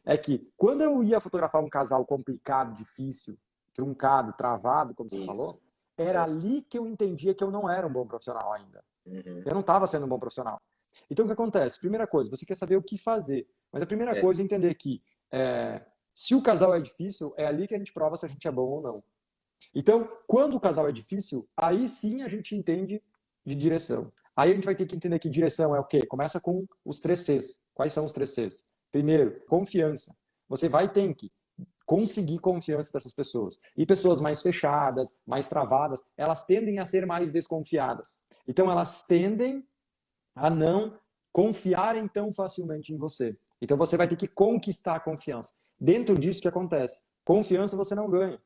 é que quando eu ia fotografar um casal complicado, difícil, truncado, travado, como você Isso. falou, era ali que eu entendia que eu não era um bom profissional ainda. Eu não estava sendo um bom profissional. Então, o que acontece? Primeira coisa, você quer saber o que fazer. Mas a primeira coisa é entender que se o casal é difícil, é ali que a gente prova se a gente é bom ou não. Então, quando o casal é difícil, aí sim a gente entende de direção. Aí a gente vai ter que entender que direção é o quê? Começa com os 3 Cs. Quais são os 3 Cs? Primeiro, confiança. Você vai ter que conseguir confiança dessas pessoas. E pessoas mais fechadas, mais travadas, elas tendem a ser mais desconfiadas. Então, elas tendem a não confiarem tão facilmente em você. Então, você vai ter que conquistar a confiança. Dentro disso, o que acontece? Confiança você não ganha.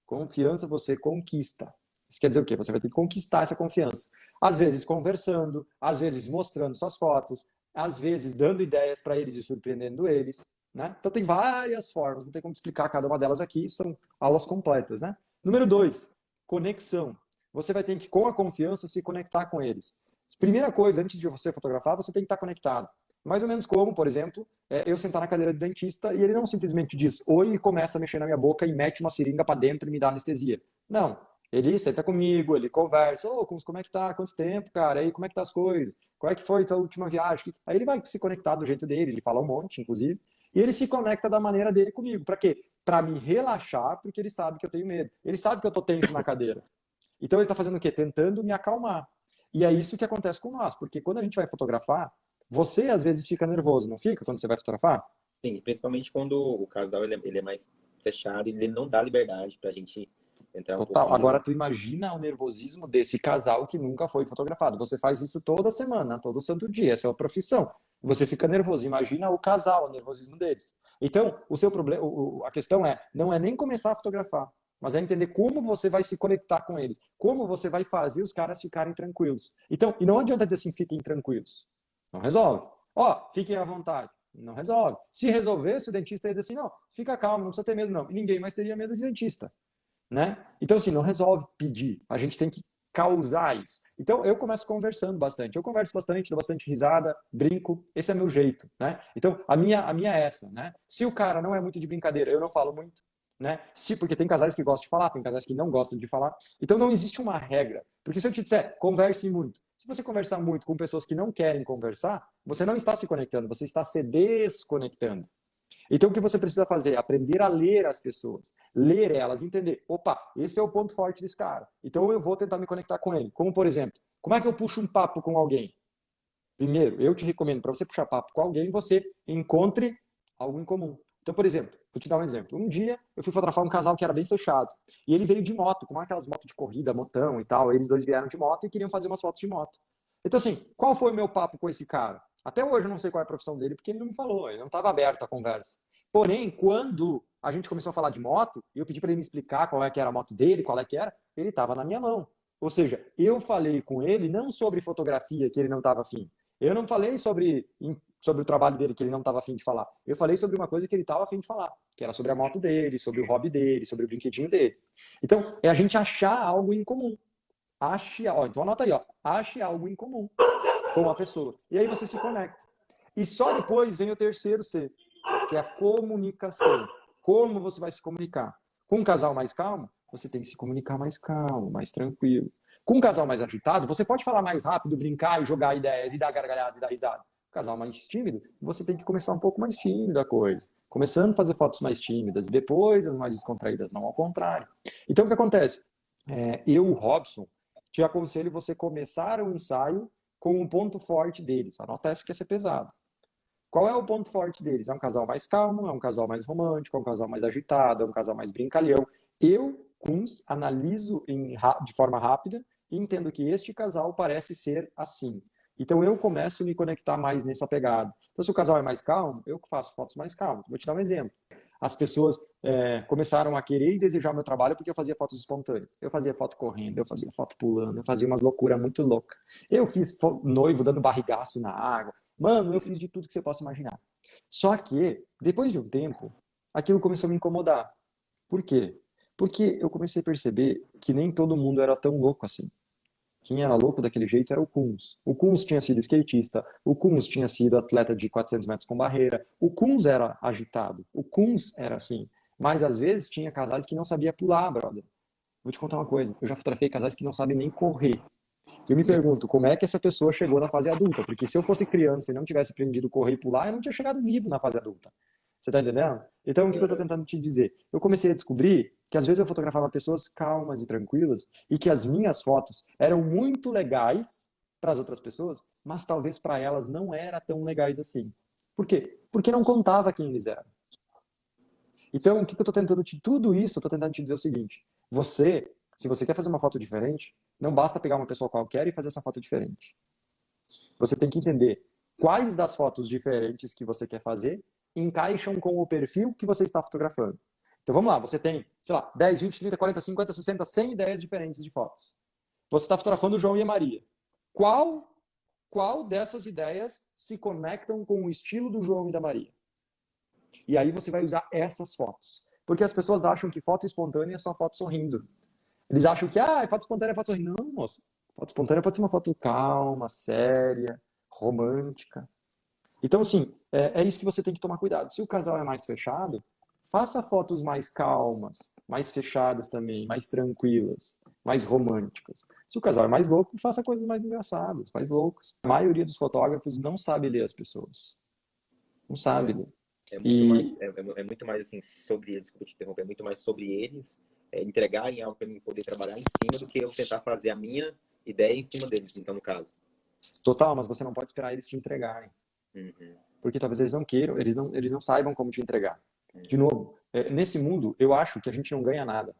Confiança você conquista. Isso quer dizer o quê? Você vai ter que conquistar essa confiança. Às vezes conversando, às vezes mostrando suas fotos, às vezes dando ideias para eles e surpreendendo eles. Né? Então tem várias formas, não tem como explicar cada uma delas aqui, são aulas completas. Né? Número 2, conexão. Você vai ter que, com a confiança, se conectar com eles. Primeira coisa, antes de você fotografar, você tem que estar conectado. Mais ou menos como, por exemplo, eu sentar na cadeira do dentista e ele não simplesmente diz oi e começa a mexer na minha boca e mete uma seringa para dentro e me dá anestesia. Não. Ele senta comigo, ele conversa. Como é que tá? Quanto tempo, cara? Aí, como é que tá as coisas? Qual é que foi a tua última viagem? Aí ele vai se conectar do jeito dele, ele fala um monte, inclusive. E ele se conecta da maneira dele comigo. Para quê? Para me relaxar, porque ele sabe que eu tenho medo. Ele sabe que eu tô tenso na cadeira. Então ele tá fazendo o quê? Tentando me acalmar. E é isso que acontece com nós, porque quando a gente vai fotografar, você às vezes fica nervoso, não fica quando você vai fotografar? Sim, principalmente quando o casal ele é mais fechado e ele não dá liberdade pra gente entrar um Total. pouquinho. Agora tu imagina o nervosismo desse casal que nunca foi fotografado. Você faz isso toda semana, todo santo dia, essa é a profissão. Você fica nervoso. Imagina o casal, o nervosismo deles. Então, o seu problema, a questão não é nem começar a fotografar, mas é entender como você vai se conectar com eles, como você vai fazer os caras ficarem tranquilos. Então, e não adianta dizer assim, fiquem tranquilos. Não resolve. Fiquem à vontade. Não resolve. Se resolvesse, o dentista ia dizer assim, não, fica calmo, não precisa ter medo não. E ninguém mais teria medo de dentista. Né? Então, assim, não resolve pedir. A gente tem que causar isso. Então, eu começo conversando bastante. Eu converso bastante, dou bastante risada, brinco. Esse é meu jeito, né? Então, a minha é essa, né? Se o cara não é muito de brincadeira, eu não falo muito, né? Porque tem casais que gostam de falar, tem casais que não gostam de falar. Então, não existe uma regra. Porque se eu te disser, converse muito. Se você conversar muito com pessoas que não querem conversar, você não está se conectando, você está se desconectando. Então, o que você precisa fazer? Aprender a ler as pessoas. Ler elas, entender. Opa, esse é o ponto forte desse cara. Então, eu vou tentar me conectar com ele. Como, por exemplo, como é que eu puxo um papo com alguém? Primeiro, eu te recomendo, para você puxar papo com alguém, você encontre algo em comum. Então, por exemplo, vou te dar um exemplo. Um dia, eu fui fotografar um casal que era bem fechado. E ele veio de moto, com aquelas motos de corrida, motão e tal. Eles dois vieram de moto e queriam fazer umas fotos de moto. Então, assim, qual foi o meu papo com esse cara? Até hoje eu não sei qual é a profissão dele, porque ele não me falou, ele não estava aberto à conversa. Porém, quando a gente começou a falar de moto, e eu pedi para ele me explicar qual é que era a moto dele, qual é que era, ele estava na minha mão. Ou seja, eu falei com ele não sobre fotografia, que ele não estava afim. Eu não falei sobre o trabalho dele, que ele não estava afim de falar. Eu falei sobre uma coisa que ele estava afim de falar, que era sobre a moto dele, sobre o hobby dele, sobre o brinquedinho dele. Então, é a gente achar algo em comum. Então anota aí, ache algo em comum com a pessoa. E aí você se conecta. E só depois vem o terceiro C, que é a comunicação. Como você vai se comunicar? Com um casal mais calmo, você tem que se comunicar mais calmo, mais tranquilo. Com um casal mais agitado, você pode falar mais rápido, brincar e jogar ideias e dar gargalhada e dar risada. Um casal mais tímido, você tem que começar um pouco mais tímido a coisa. Começando a fazer fotos mais tímidas e depois as mais descontraídas, não ao contrário. Então o que acontece? Eu, Robson, te aconselho você começar o ensaio com um ponto forte deles. Anota essa que ia ser pesado. Qual é o ponto forte deles? É um casal mais calmo, é um casal mais romântico, é um casal mais agitado, é um casal mais brincalhão. Eu, Kunz, analiso de forma rápida e entendo que este casal parece ser assim. Então eu começo a me conectar mais nessa pegada. Então se o casal é mais calmo, eu faço fotos mais calmas. Vou te dar um exemplo. As pessoas começaram a querer e desejar meu trabalho porque eu fazia fotos espontâneas. Eu fazia foto correndo, eu fazia foto pulando, eu fazia umas loucuras muito loucas. Eu fiz noivo dando barrigaço na água. Mano, eu fiz de tudo que você possa imaginar. Só que, depois de um tempo, aquilo começou a me incomodar. Por quê? Porque eu comecei a perceber que nem todo mundo era tão louco assim. Quem era louco daquele jeito era o Kunz. O Kunz tinha sido skatista, o Kunz tinha sido atleta de 400 metros com barreira, o Kunz era agitado, o Kunz era assim. Mas às vezes tinha casais que não sabia pular, brother. Vou te contar uma coisa, eu já fotografei casais que não sabem nem correr. Eu me pergunto, como é que essa pessoa chegou na fase adulta? Porque se eu fosse criança e não tivesse aprendido a correr e pular, eu não tinha chegado vivo na fase adulta. Você tá entendendo? Então, o que eu tô tentando te dizer? Eu comecei a descobrir que às vezes eu fotografava pessoas calmas e tranquilas e que as minhas fotos eram muito legais para as outras pessoas, mas talvez para elas não era tão legais assim. Por quê? Porque não contava quem eles eram. Então, o que eu tô tentando te... Tudo isso eu tô tentando te dizer o seguinte. Se você quer fazer uma foto diferente, não basta pegar uma pessoa qualquer e fazer essa foto diferente. Você tem que entender quais das fotos diferentes que você quer fazer encaixam com o perfil que você está fotografando. Então vamos lá, você tem, sei lá, 10, 20, 30, 40, 50, 60, 100 ideias diferentes de fotos. Você está fotografando o João e a Maria. Qual dessas ideias se conectam com o estilo do João e da Maria? E aí você vai usar essas fotos. Porque as pessoas acham que foto espontânea é só foto sorrindo. Eles acham que, foto espontânea é foto sorrindo. Não, moço. Foto espontânea pode ser uma foto calma, séria, romântica. Então, assim, é isso que você tem que tomar cuidado. Se o casal é mais fechado, faça fotos mais calmas, mais fechadas também, mais tranquilas, mais românticas. Se o casal é mais louco, faça coisas mais engraçadas, mais loucas. A maioria dos fotógrafos não sabe ler as pessoas. Não sabe ler. É muito mais assim sobre eles, desculpa te interromper, é muito mais sobre eles entregarem algo para mim poder trabalhar em cima do que eu tentar fazer a minha ideia em cima deles, então, no caso. Total, mas você não pode esperar eles te entregarem. Uhum. Porque talvez eles não queiram, eles não saibam como te entregar. De novo, nesse mundo, eu acho que a gente não ganha nada.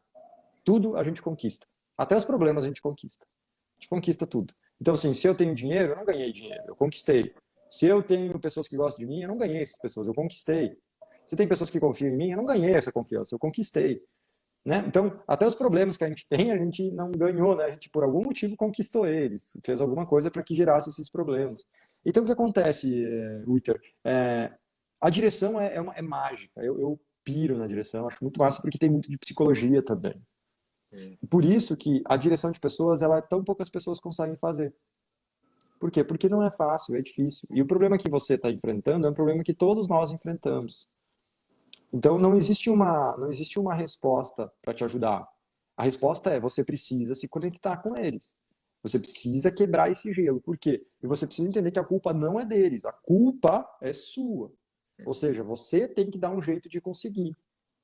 Tudo a gente conquista. Até os problemas a gente conquista. A gente conquista tudo. Então, assim, se eu tenho dinheiro, eu não ganhei dinheiro, eu conquistei. Se eu tenho pessoas que gostam de mim, eu não ganhei essas pessoas, eu conquistei. Se tem pessoas que confiam em mim, eu não ganhei essa confiança, eu conquistei. Né? Então, até os problemas que a gente não ganhou, né? A gente, por algum motivo, conquistou eles, fez alguma coisa para que gerasse esses problemas. Então, o que acontece, Witter? A direção é mágica. Eu piro na direção, acho muito massa porque tem muito de psicologia também. Por isso que a direção de pessoas, tão poucas pessoas conseguem fazer. Por quê? Porque não é fácil, é difícil. E o problema que você está enfrentando é um problema que todos nós enfrentamos. Então, não existe uma resposta para te ajudar. A resposta é, você precisa se conectar com eles. Você precisa quebrar esse gelo. Por quê? E você precisa entender que a culpa não é deles, a culpa é sua. Ou seja, você tem que dar um jeito de conseguir.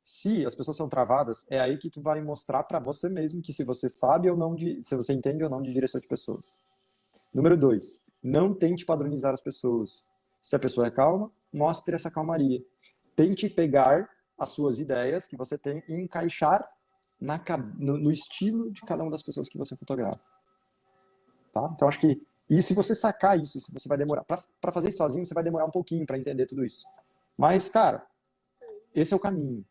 Se as pessoas são travadas, é aí que tu vai mostrar para você mesmo que se você sabe ou não, se você entende ou não de direção de pessoas. Número 2, não tente padronizar as pessoas. Se a pessoa é calma, mostre essa calmaria. Tente pegar as suas ideias que você tem e encaixar no estilo de cada uma das pessoas que você fotografa. Tá? Então, acho que... E se você sacar isso, você vai demorar. Para fazer isso sozinho, você vai demorar um pouquinho para entender tudo isso. Mas, cara, esse é o caminho.